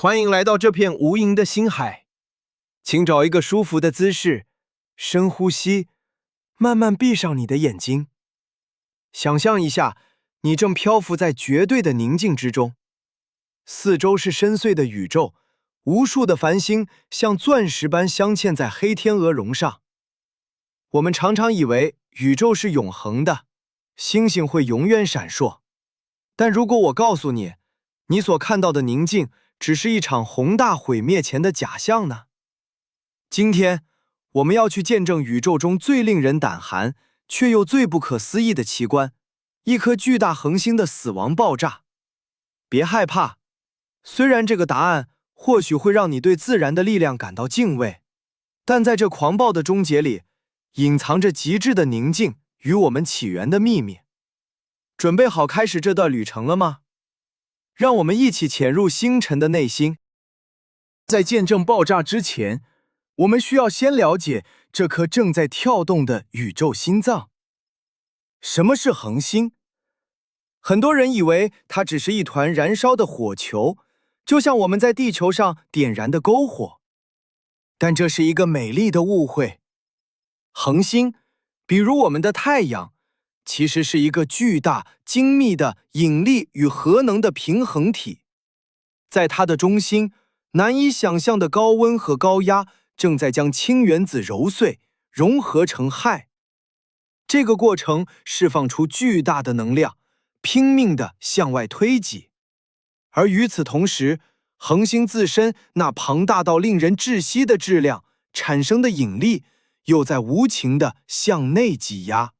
欢迎来到这片无垠的星海，请找一个舒服的姿势，深呼吸，慢慢闭上你的眼睛。想象一下，你正漂浮在绝对的宁静之中，四周是深邃的宇宙，无数的繁星像钻石般镶嵌在黑天鹅绒上。我们常常以为宇宙是永恒的，星星会永远闪烁。但如果我告诉你，你所看到的宁静只是一场宏大毁灭前的假象呢？今天，我们要去见证宇宙中最令人胆寒，却又最不可思议的奇观——一颗巨大恒星的死亡爆炸。别害怕，虽然这个答案或许会让你对自然的力量感到敬畏，但在这狂暴的终结里，隐藏着极致的宁静与我们起源的秘密。准备好开始这段旅程了吗？让我们一起潜入星辰的内心。在见证爆炸之前，我们需要先了解这颗正在跳动的宇宙心脏。什么是恒星？很多人以为它只是一团燃烧的火球，就像我们在地球上点燃的篝火。但这是一个美丽的误会。恒星，比如我们的太阳，其实是一个巨大、精密的引力与核能的平衡体。在它的中心，难以想象的高温和高压正在将氢原子揉碎，融合成氦。这个过程释放出巨大的能量，拼命地向外推挤。而与此同时，恒星自身那庞大到令人窒息的质量产生的引力，又在无情地向内挤压。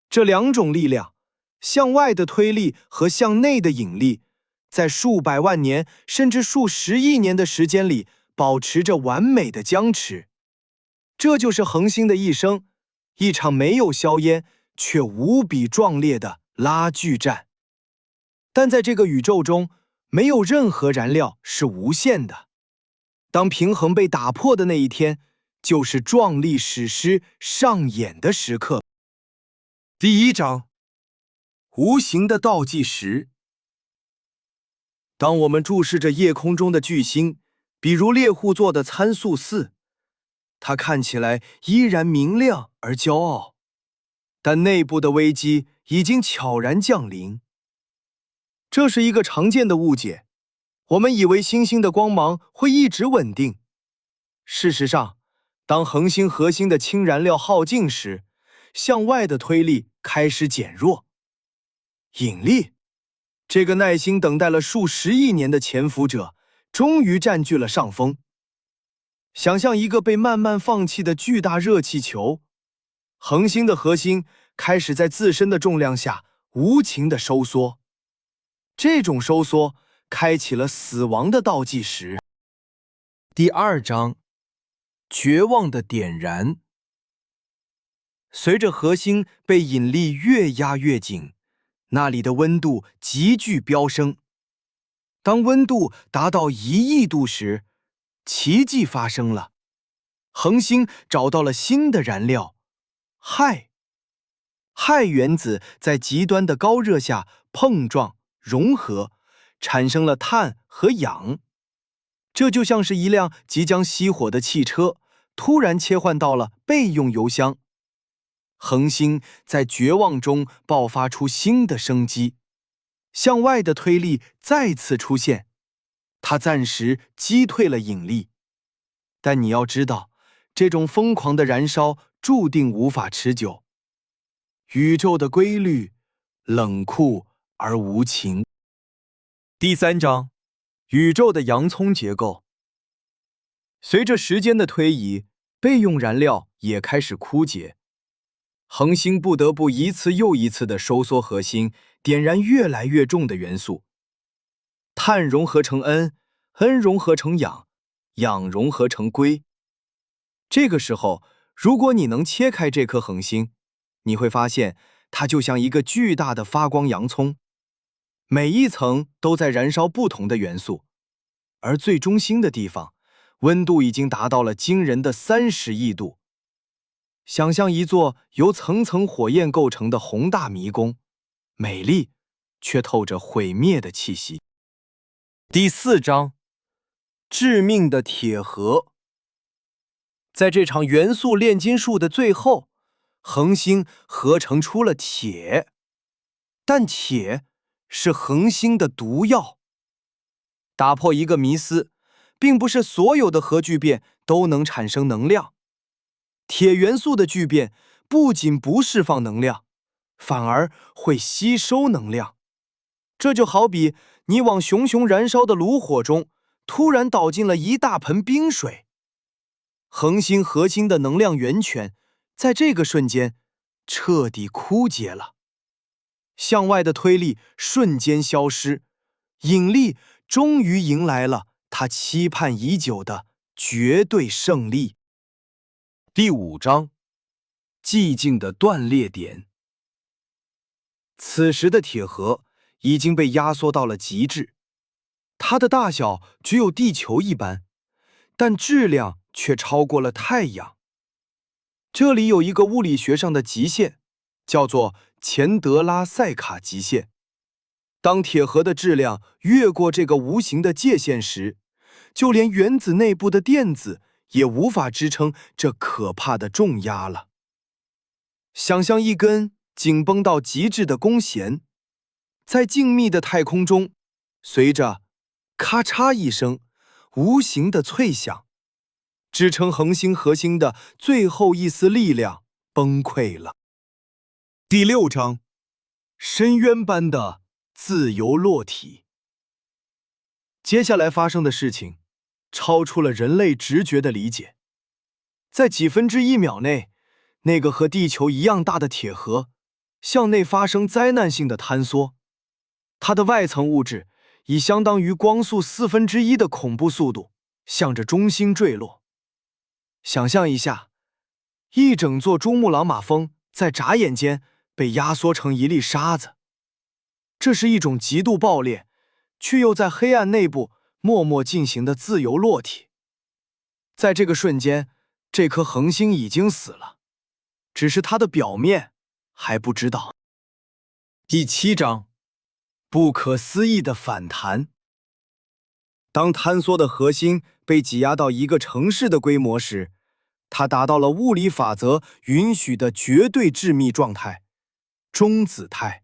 这两种力量，向外的推力和向内的引力，在数百万年甚至数十亿年的时间里保持着完美的僵持。这就是恒星的一生，一场没有硝烟却无比壮烈的拉锯战。但在这个宇宙中，没有任何燃料是无限的。当平衡被打破的那一天，就是壮丽史诗上演的时刻。第一章，无形的倒计时。当我们注视着夜空中的巨星，比如猎户座的参宿4，它看起来依然明亮而骄傲，但内部的危机已经悄然降临。这是一个常见的误解，我们以为星星的光芒会一直稳定。事实上，当恒星核心的氢燃料耗尽时，向外的推力开始减弱。引力，这个耐心等待了数十亿年的潜伏者，终于占据了上风。想象一个被慢慢放弃的巨大热气球，恒星的核心开始在自身的重量下无情地收缩。这种收缩开启了死亡的倒计时。第二章，绝望的点燃。随着核心被引力越压越紧，那里的温度急剧飙升。当温度达到1亿度时，奇迹发生了，恒星找到了新的燃料——氦。氦原子在极端的高热下碰撞、融合，产生了碳和氧。这就像是一辆即将熄火的汽车，突然切换到了备用油箱。恒星在绝望中爆发出新的生机，向外的推力再次出现，它暂时击退了引力。但你要知道，这种疯狂的燃烧注定无法持久。宇宙的规律冷酷而无情。第三章，宇宙的洋葱结构。随着时间的推移，备用燃料也开始枯竭。恒星不得不一次又一次地收缩核心，点燃越来越重的元素。碳融合成N，N 融合成氧，氧融合成硅。这个时候，如果你能切开这颗恒星，你会发现它就像一个巨大的发光洋葱，每一层都在燃烧不同的元素，而最中心的地方，温度已经达到了惊人的30亿度。想象一座由层层火焰构成的宏大迷宫，美丽，却透着毁灭的气息。第四章，致命的铁盒。在这场元素炼金术的最后，恒星合成出了铁，但铁是恒星的毒药。打破一个迷思，并不是所有的核聚变都能产生能量。铁元素的聚变不仅不释放能量，反而会吸收能量。这就好比你往熊熊燃烧的炉火中突然倒进了一大盆冰水。恒星核心的能量源泉在这个瞬间彻底枯竭了，向外的推力瞬间消失，引力终于迎来了他期盼已久的绝对胜利。第5章，寂静的断裂点。此时的铁盒已经被压缩到了极致，它的大小只有地球一般，但质量却超过了太阳。这里有一个物理学上的极限，叫做钱德拉塞卡极限。当铁盒的质量越过这个无形的界限时，就连原子内部的电子也无法支撑这可怕的重压了。想象一根紧绷到极致的弓弦，在静谧的太空中，随着咔嚓一声无形的脆响，支撑恒星核心的最后一丝力量崩溃了。第6章，深渊般的自由落体。接下来发生的事情超出了人类直觉的理解。在几分之一秒内，那个和地球一样大的铁盒向内发生灾难性的坍缩，它的外层物质以相当于光速1/4的恐怖速度向着中心坠落。想象一下，一整座珠穆朗玛峰在眨眼间被压缩成一粒沙子。这是一种极度爆裂，却又在黑暗内部默默进行的自由落体。在这个瞬间，这颗恒星已经死了，只是它的表面还不知道。第7章，不可思议的反弹。当坍缩的核心被挤压到一个城市的规模时，它达到了物理法则允许的绝对致密状态——中子态。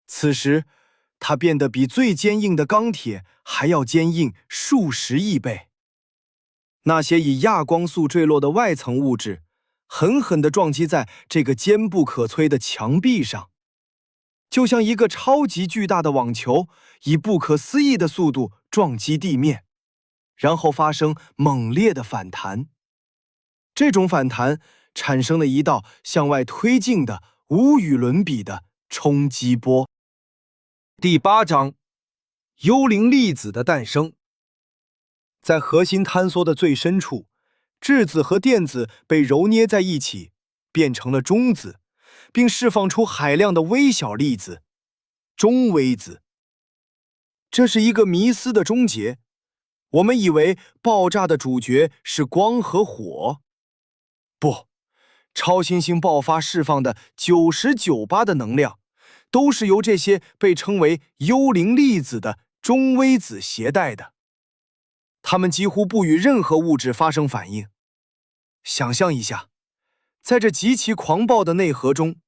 此时，它变得比最坚硬的钢铁还要坚硬数十亿倍。那些以亚光速坠落的外层物质，狠狠地撞击在这个坚不可摧的墙壁上，就像一个超级巨大的网球以不可思议的速度撞击地面，然后发生猛烈的反弹。这种反弹产生了一道向外推进的无与伦比的冲击波。第8章，幽灵粒子的诞生。在核心坍缩的最深处，质子和电子被揉捏在一起，变成了中子，并释放出海量的微小粒子——中微子。这是一个迷思的终结。我们以为爆炸的主角是光和火，不，超新星爆发释放的99%的能量，都是由这些被称为幽灵粒子的中微子携带的。它们几乎不与任何物质发生反应。想象一下，在这极其狂暴的内核中，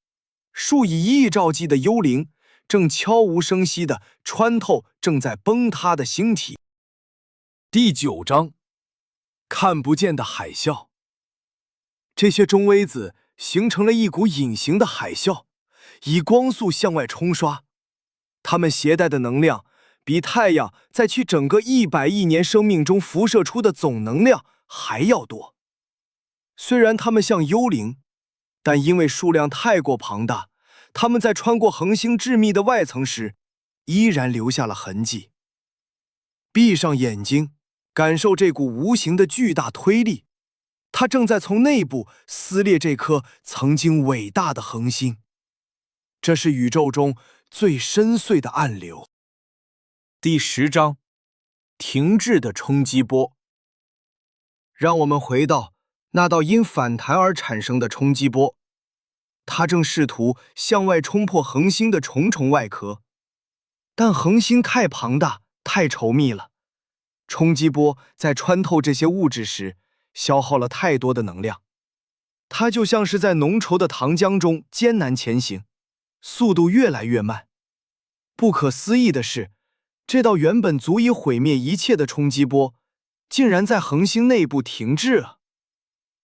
数以亿兆计的幽灵正悄无声息地穿透正在崩塌的星体。第9章，看不见的海啸。这些中微子形成了一股隐形的海啸，以光速向外冲刷。它们携带的能量比太阳在其整个100亿年生命中辐射出的总能量还要多。虽然它们像幽灵，但因为数量太过庞大，它们在穿过恒星致密的外层时，依然留下了痕迹。闭上眼睛，感受这股无形的巨大推力，它正在从内部撕裂这颗曾经伟大的恒星。这是宇宙中最深邃的暗流。第10章，停滞的冲击波。让我们回到那道因反弹而产生的冲击波，它正试图向外冲破恒星的重重外壳，但恒星太庞大、太稠密了，冲击波在穿透这些物质时，消耗了太多的能量。它就像是在浓稠的糖浆中艰难前行，速度越来越慢。不可思议的是，这道原本足以毁灭一切的冲击波，竟然在恒星内部停滞了。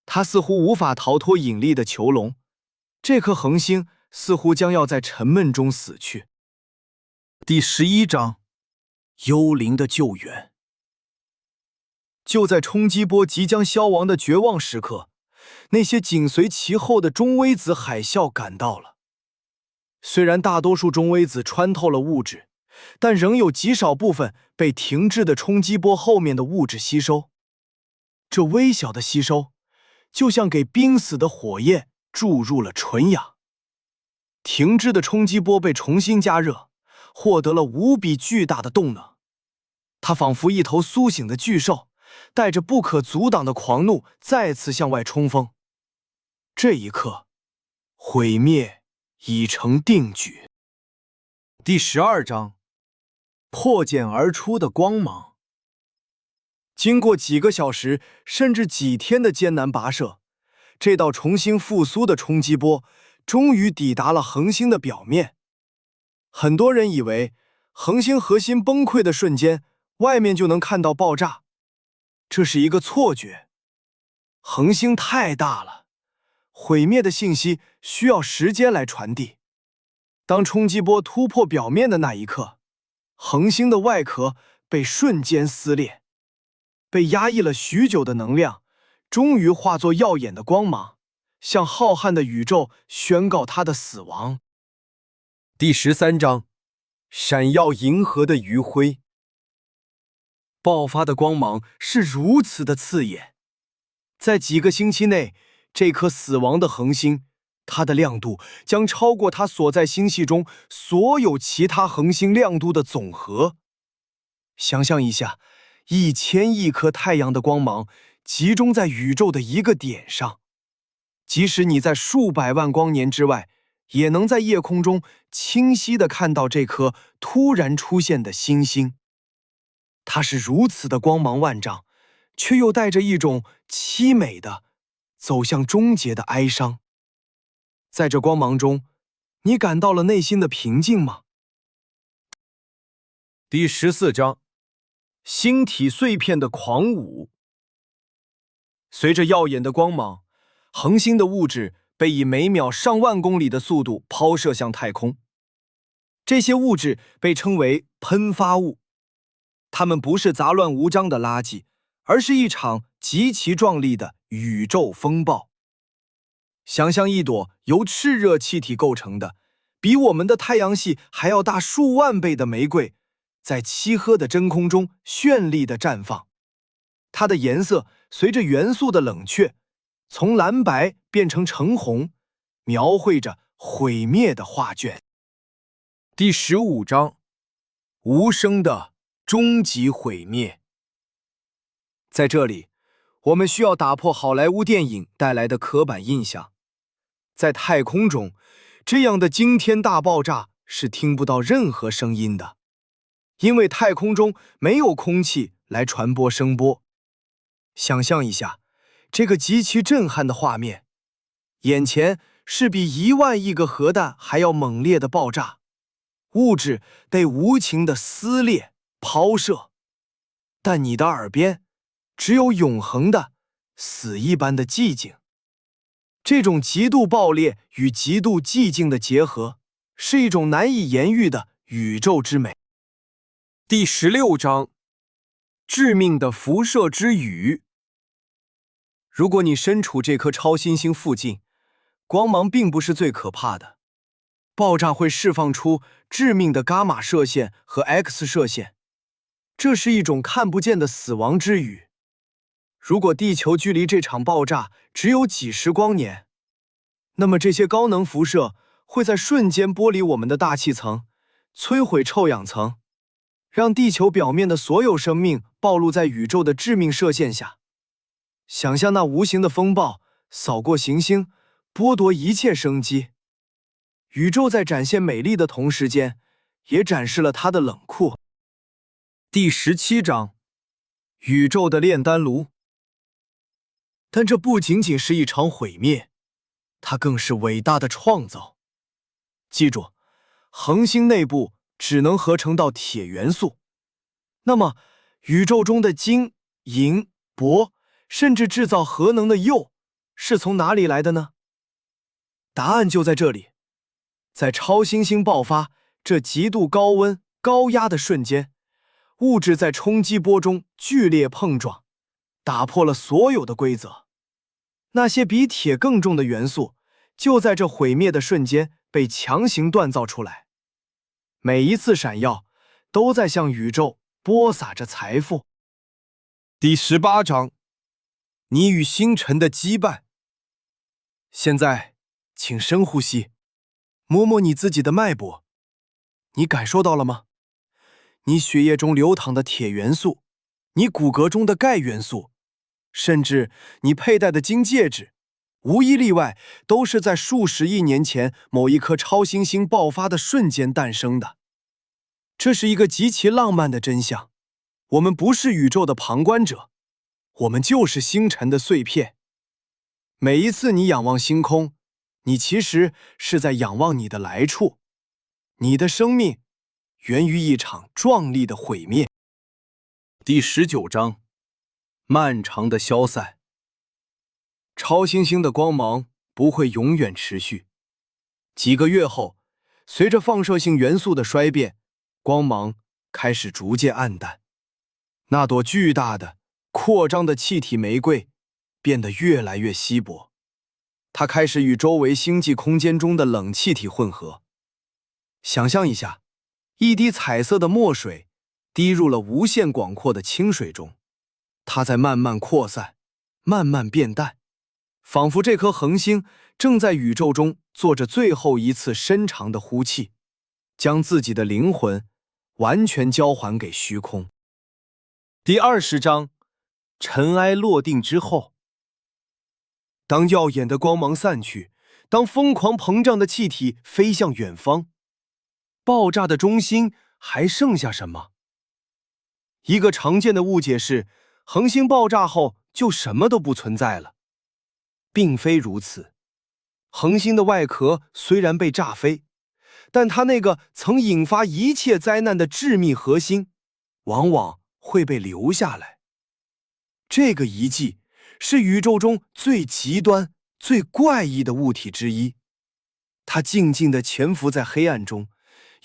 它似乎无法逃脱引力的囚笼，这颗恒星似乎将要在沉闷中死去。第11章，幽灵的救援。就在冲击波即将消亡的绝望时刻，那些紧随其后的中微子海啸赶到了。虽然大多数中微子穿透了物质，但仍有极少部分被停滞的冲击波后面的物质吸收。这微小的吸收，就像给濒死的火焰注入了纯氧。停滞的冲击波被重新加热，获得了无比巨大的动能。它仿佛一头苏醒的巨兽，带着不可阻挡的狂怒再次向外冲锋。这一刻，毁灭已成定局。第12章，破茧而出的光芒。经过几个小时甚至几天的艰难跋涉，这道重新复苏的冲击波终于抵达了恒星的表面。很多人以为恒星核心崩溃的瞬间，外面就能看到爆炸，这是一个错觉。恒星太大了，毁灭的信息需要时间来传递。当冲击波突破表面的那一刻，恒星的外壳被瞬间撕裂，被压抑了许久的能量终于化作耀眼的光芒，向浩瀚的宇宙宣告它的死亡。第13章，闪耀银河的余晖。爆发的光芒是如此的刺眼，在几个星期内，这颗死亡的恒星，它的亮度将超过它所在星系中所有其他恒星亮度的总和。想象一下，1000亿颗太阳的光芒集中在宇宙的一个点上，即使你在数百万光年之外，也能在夜空中清晰地看到这颗突然出现的新星。它是如此的光芒万丈，却又带着一种凄美的走向终结的哀伤。在这光芒中，你感到了内心的平静吗？第14章，星体碎片的狂舞。随着耀眼的光芒，恒星的物质被以每秒上万公里的速度抛射向太空。这些物质被称为喷发物，它们不是杂乱无章的垃圾，而是一场极其壮丽的宇宙风暴。想象一朵由炽热气体构成的，比我们的太阳系还要大数万倍的玫瑰，在漆黑的真空中绚丽地绽放。它的颜色随着元素的冷却，从蓝白变成橙红，描绘着毁灭的画卷。第15章，无声的终极毁灭。在这里，我们需要打破好莱坞电影带来的刻板印象。在太空中，这样的惊天大爆炸是听不到任何声音的，因为太空中没有空气来传播声波。想象一下，这个极其震撼的画面，眼前是比10000亿个核弹还要猛烈的爆炸，物质被无情的撕裂、抛射，但你的耳边只有永恒的死一般的寂静。这种极度爆裂与极度寂静的结合，是一种难以言喻的宇宙之美。第16章，致命的辐射之雨。如果你身处这颗超新星附近，光芒并不是最可怕的，爆炸会释放出致命的伽马射线和 X 射线，这是一种看不见的死亡之雨。如果地球距离这场爆炸只有几十光年，那么这些高能辐射会在瞬间剥离我们的大气层，摧毁臭氧层，让地球表面的所有生命暴露在宇宙的致命射线下。想象那无形的风暴扫过行星，剥夺一切生机。宇宙在展现美丽的同时间，也展示了它的冷酷。第17章，宇宙的炼丹炉。但这不仅仅是一场毁灭，它更是伟大的创造。记住，恒星内部只能合成到铁元素。那么，宇宙中的金、银、铂，甚至制造核能的铀，是从哪里来的呢？答案就在这里。在超新星爆发这极度高温、高压的瞬间，物质在冲击波中剧烈碰撞，打破了所有的规则。那些比铁更重的元素，就在这毁灭的瞬间被强行锻造出来。每一次闪耀，都在向宇宙播撒着财富。第18章，你与星辰的羁绊。现在，请深呼吸，摸摸你自己的脉搏，你感受到了吗？你血液中流淌的铁元素，你骨骼中的钙元素，甚至你佩戴的金戒指，无一例外都是在数十亿年前某一颗超新星爆发的瞬间诞生的。这是一个极其浪漫的真相。我们不是宇宙的旁观者，我们就是星辰的碎片。每一次你仰望星空，你其实是在仰望你的来处。你的生命源于一场壮丽的毁灭。第19章，漫长的消散。超新星的光芒不会永远持续。几个月后，随着放射性元素的衰变，光芒开始逐渐暗淡。那朵巨大的、扩张的气体玫瑰变得越来越稀薄，它开始与周围星际空间中的冷气体混合。想象一下，一滴彩色的墨水滴入了无限广阔的清水中，它在慢慢扩散，慢慢变淡，仿佛这颗恒星正在宇宙中做着最后一次深长的呼气，将自己的灵魂完全交还给虚空。第20章，尘埃落定之后。当耀眼的光芒散去，当疯狂膨胀的气体飞向远方，爆炸的中心还剩下什么？一个常见的误解是，恒星爆炸后就什么都不存在了。并非如此。恒星的外壳虽然被炸飞，但它那个曾引发一切灾难的致密核心，往往会被留下来。这个遗迹是宇宙中最极端、最怪异的物体之一。它静静地潜伏在黑暗中，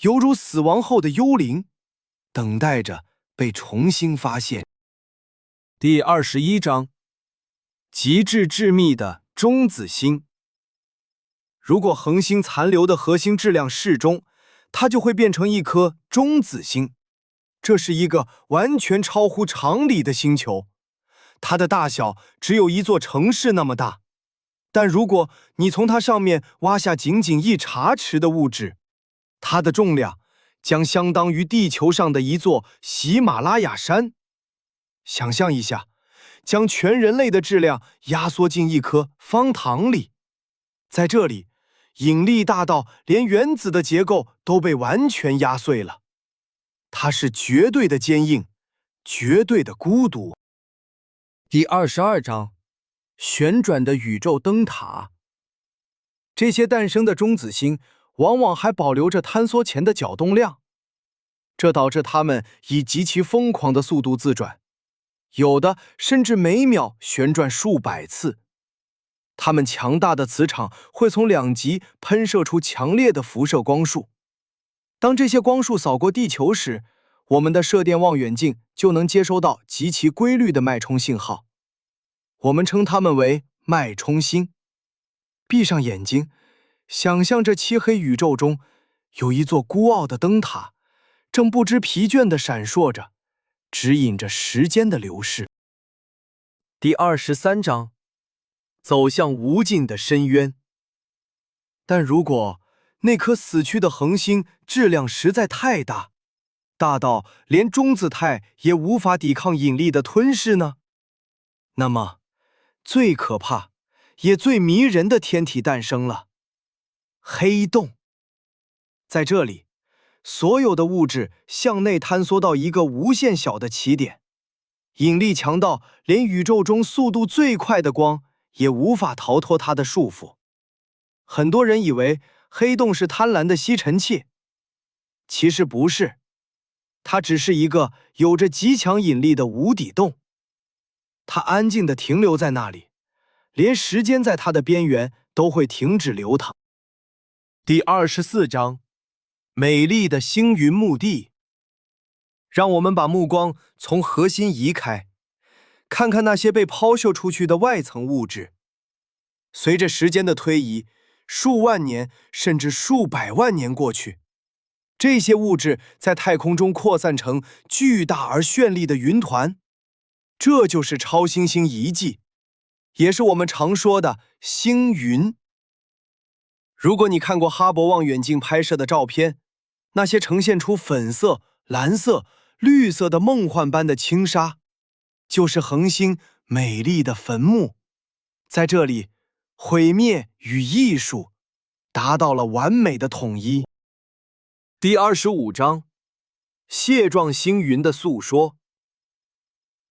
犹如死亡后的幽灵，等待着被重新发现。第21章，极致致密的中子星。如果恒星残留的核心质量适中，它就会变成一颗中子星。这是一个完全超乎常理的星球，它的大小只有一座城市那么大。但如果你从它上面挖下仅仅一茶匙的物质，它的重量将相当于地球上的一座喜马拉雅山。想象一下，将全人类的质量压缩进一颗方糖里，在这里，引力大到连原子的结构都被完全压碎了。它是绝对的坚硬，绝对的孤独。第22章，旋转的宇宙灯塔。这些诞生的中子星往往还保留着坍缩前的角动量，这导致它们以极其疯狂的速度自转，有的甚至每秒旋转数百次。它们强大的磁场会从两极喷射出强烈的辐射光束。当这些光束扫过地球时，我们的射电望远镜就能接收到极其规律的脉冲信号。我们称它们为脉冲星。闭上眼睛，想象这漆黑宇宙中有一座孤傲的灯塔，正不知疲倦地闪烁着，指引着时间的流逝。第23章，走向无尽的深渊。但如果那颗死去的恒星质量实在太大，大到连中子态也无法抵抗引力的吞噬呢？那么，最可怕也最迷人的天体诞生了——黑洞。在这里，所有的物质向内坍缩到一个无限小的起点，引力强到连宇宙中速度最快的光也无法逃脱它的束缚。很多人以为黑洞是贪婪的吸尘器，其实不是，它只是一个有着极强引力的无底洞。它安静地停留在那里，连时间在它的边缘都会停止流淌。第24章，美丽的星云墓地。让我们把目光从核心移开，看看那些被抛射出去的外层物质。随着时间的推移，数万年甚至数百万年过去，这些物质在太空中扩散成巨大而绚丽的云团，这就是超新星遗迹，也是我们常说的星云。如果你看过哈勃望远镜拍摄的照片，那些呈现出粉色、蓝色、绿色的梦幻般的轻纱，就是恒星美丽的坟墓。在这里，毁灭与艺术达到了完美的统一。第25章，蟹状星云的诉说。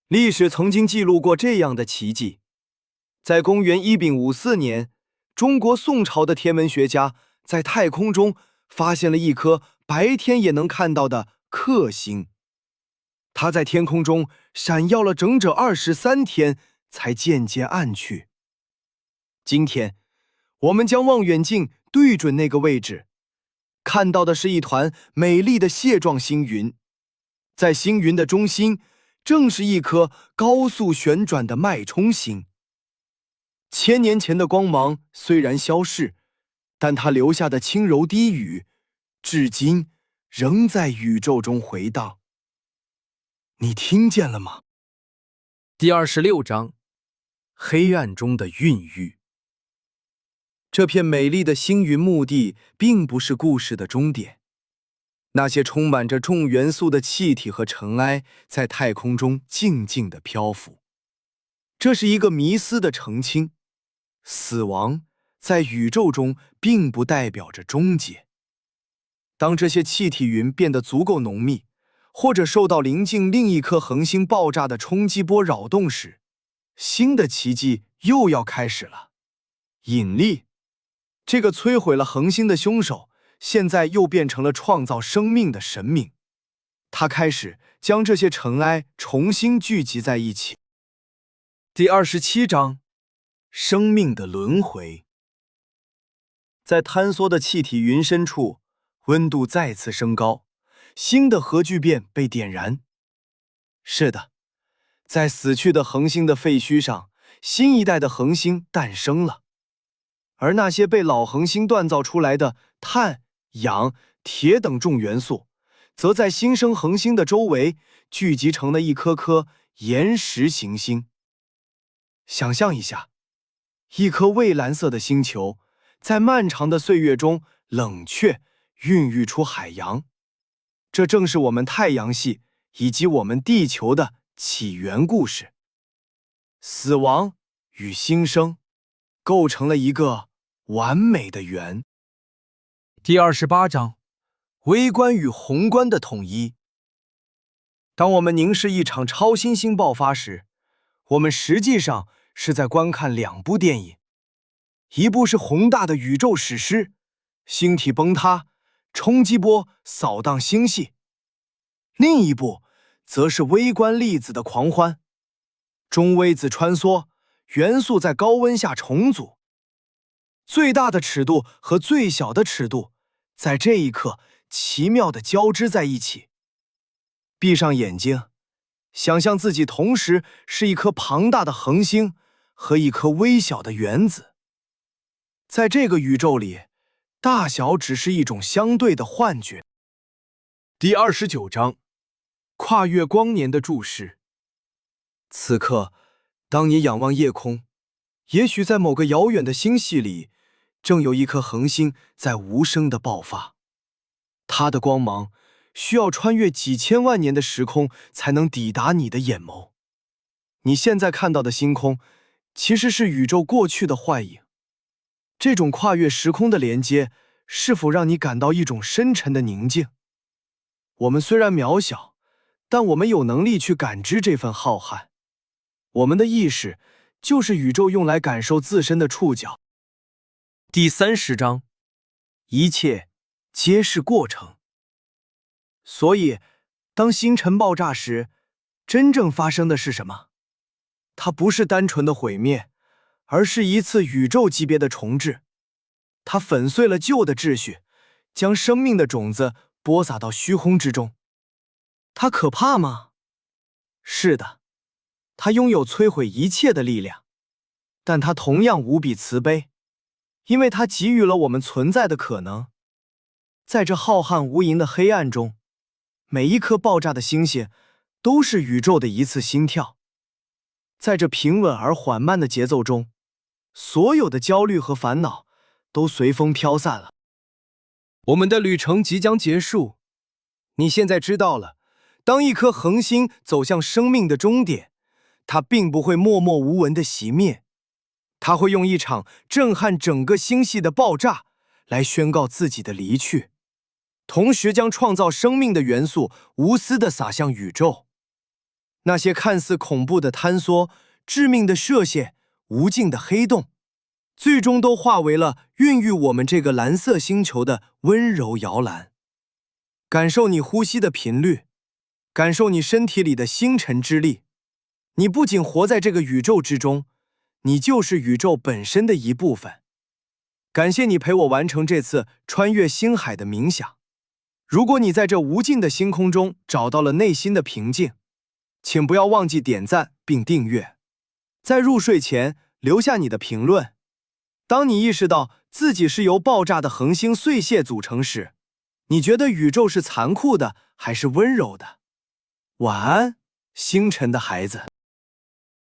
历史曾经记录过这样的奇迹：在公元154年，中国宋朝的天文学家在太空中发现了一颗白天也能看到的克星。它在天空中闪耀了整整23天，才渐渐暗去。今天，我们将望远镜对准那个位置，看到的是一团美丽的蟹状星云。在星云的中心，正是一颗高速旋转的脉冲星。千年前的光芒虽然消逝，但它留下的轻柔低语，至今仍在宇宙中回荡。你听见了吗？第26章，黑暗中的孕育。这片美丽的星云墓地并不是故事的终点，那些充满着重元素的气体和尘埃在太空中静静地漂浮。这是一个迷思的澄清，死亡在宇宙中并不代表着终结。当这些气体云变得足够浓密，或者受到临近另一颗恒星爆炸的冲击波扰动时，新的奇迹又要开始了。引力，这个摧毁了恒星的凶手，现在又变成了创造生命的神明。他开始将这些尘埃重新聚集在一起。第27章，生命的轮回。在坍缩的气体云深处，温度再次升高，新的核聚变被点燃。是的，在死去的恒星的废墟上，新一代的恒星诞生了。而那些被老恒星锻造出来的碳、氧、铁等重元素，则在新生恒星的周围聚集成了一颗颗岩石行星。想象一下，一颗蔚蓝色的星球，在漫长的岁月中冷却，孕育出海洋。这正是我们太阳系以及我们地球的起源故事。死亡与新生构成了一个完美的圆。第28章，微观与宏观的统一。当我们凝视一场超新星爆发时，我们实际上是在观看两部电影，一部是宏大的宇宙史诗，星体崩塌，冲击波扫荡星系；另一部则是微观粒子的狂欢，中微子穿梭，元素在高温下重组。最大的尺度和最小的尺度在这一刻奇妙地交织在一起。闭上眼睛，想象自己同时是一颗庞大的恒星和一颗微小的原子。在这个宇宙里，大小只是一种相对的幻觉。第29章，跨越光年的注视。此刻，当你仰望夜空，也许在某个遥远的星系里，正有一颗恒星在无声地爆发。它的光芒需要穿越几千万年的时空才能抵达你的眼眸。你现在看到的星空，其实是宇宙过去的幻影。这种跨越时空的连接，是否让你感到一种深沉的宁静？我们虽然渺小，但我们有能力去感知这份浩瀚。我们的意识就是宇宙用来感受自身的触角。第30章，一切皆是过程。所以，当星辰爆炸时，真正发生的是什么？它不是单纯的毁灭，而是一次宇宙级别的重置。它粉碎了旧的秩序，将生命的种子播撒到虚空之中。它可怕吗？是的，它拥有摧毁一切的力量，但它同样无比慈悲，因为它给予了我们存在的可能。在这浩瀚无垠的黑暗中，每一颗爆炸的星星都是宇宙的一次心跳。在这平稳而缓慢的节奏中，所有的焦虑和烦恼都随风飘散了。我们的旅程即将结束，你现在知道了，当一颗恒星走向生命的终点，它并不会默默无闻地熄灭，它会用一场震撼整个星系的爆炸来宣告自己的离去，同时将创造生命的元素无私地洒向宇宙。那些看似恐怖的坍缩、致命的射线、无尽的黑洞，最终都化为了孕育我们这个蓝色星球的温柔摇篮。感受你呼吸的频率，感受你身体里的星辰之力。你不仅活在这个宇宙之中，你就是宇宙本身的一部分。感谢你陪我完成这次穿越星海的冥想。如果你在这无尽的星空中找到了内心的平静，请不要忘记点赞并订阅。在入睡前留下你的评论。当你意识到自己是由爆炸的恒星碎屑组成时，你觉得宇宙是残酷的还是温柔的？晚安，星辰的孩子。